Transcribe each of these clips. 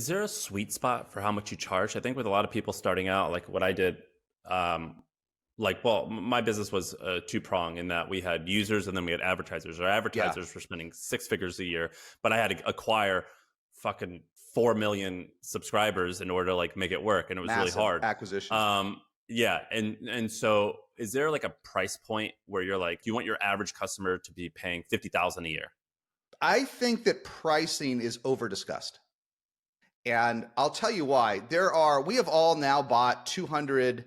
Is there a sweet spot for how much you charge? I think with a lot of people starting out, like what I did, um, my business was two prong in that we had users and then we had advertisers. Our Yeah, advertisers were spending six figures a year, but I had to acquire fucking 4 million subscribers in order to like make it work, and it was really massive hard. acquisition. Yeah, and so is there like a price point where you're like, you want your average customer to be paying 50,000 a year? I think that pricing is over discussed. And I'll tell you why. We have all now bought 200,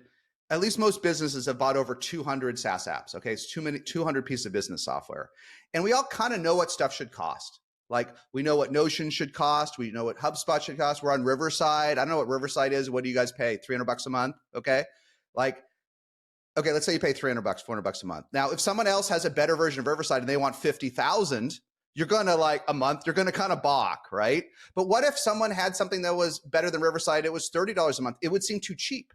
at least most businesses have bought over 200 SaaS apps. Okay. It's 200 pieces of business software. And we all kind of know what stuff should cost. Like we know what Notion should cost. We know what HubSpot should cost. We're on Riverside. I don't know what Riverside is. What do you guys pay? $300 a month. Okay. Like, okay, let's say you pay $300, $400 a month. Now, if someone else has a better version of Riverside and they want 50,000, you're going to like a month, you're going to kind of balk, right? But what if someone had something that was better than Riverside? It was $30 a month. It would seem too cheap,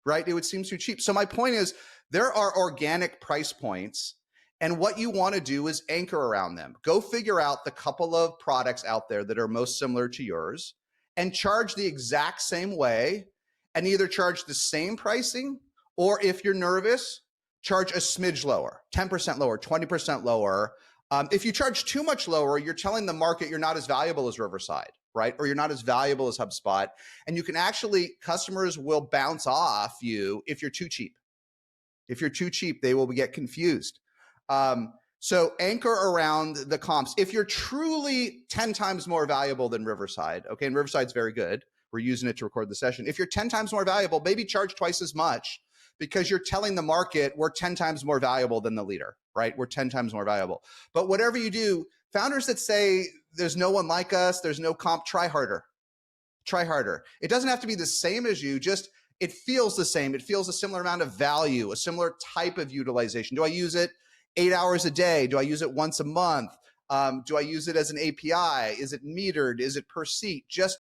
right? It would seem too cheap. So my point is there are organic price points, and what you want to do is anchor around them. Go figure out the couple of products out there that are most similar to yours and charge the exact same way, and either charge the same pricing, or if you're nervous, charge a smidge lower, 10% lower, 20% lower. If you charge too much lower, you're telling the market you're not as valuable as Riverside, right? Or you're not as valuable as HubSpot. And you can actually, customers will bounce off you if you're too cheap. If you're too cheap, they will get confused. So anchor around the comps. If you're truly 10 times more valuable than Riverside, okay, and Riverside's very good. We're using it to record the session. If you're 10 times more valuable, maybe charge twice as much, because you're telling the market we're 10 times more valuable than the leader, right? We're 10 times more valuable. But whatever you do, founders that say there's no one like us, there's no comp, try harder. Try harder. It doesn't have to be the same as you, just it feels the same. It feels a similar amount of value, a similar type of utilization. Do I use it 8 hours a day? Do I use it once a month? Do I use it as an API? Is it metered? Is it per seat? Just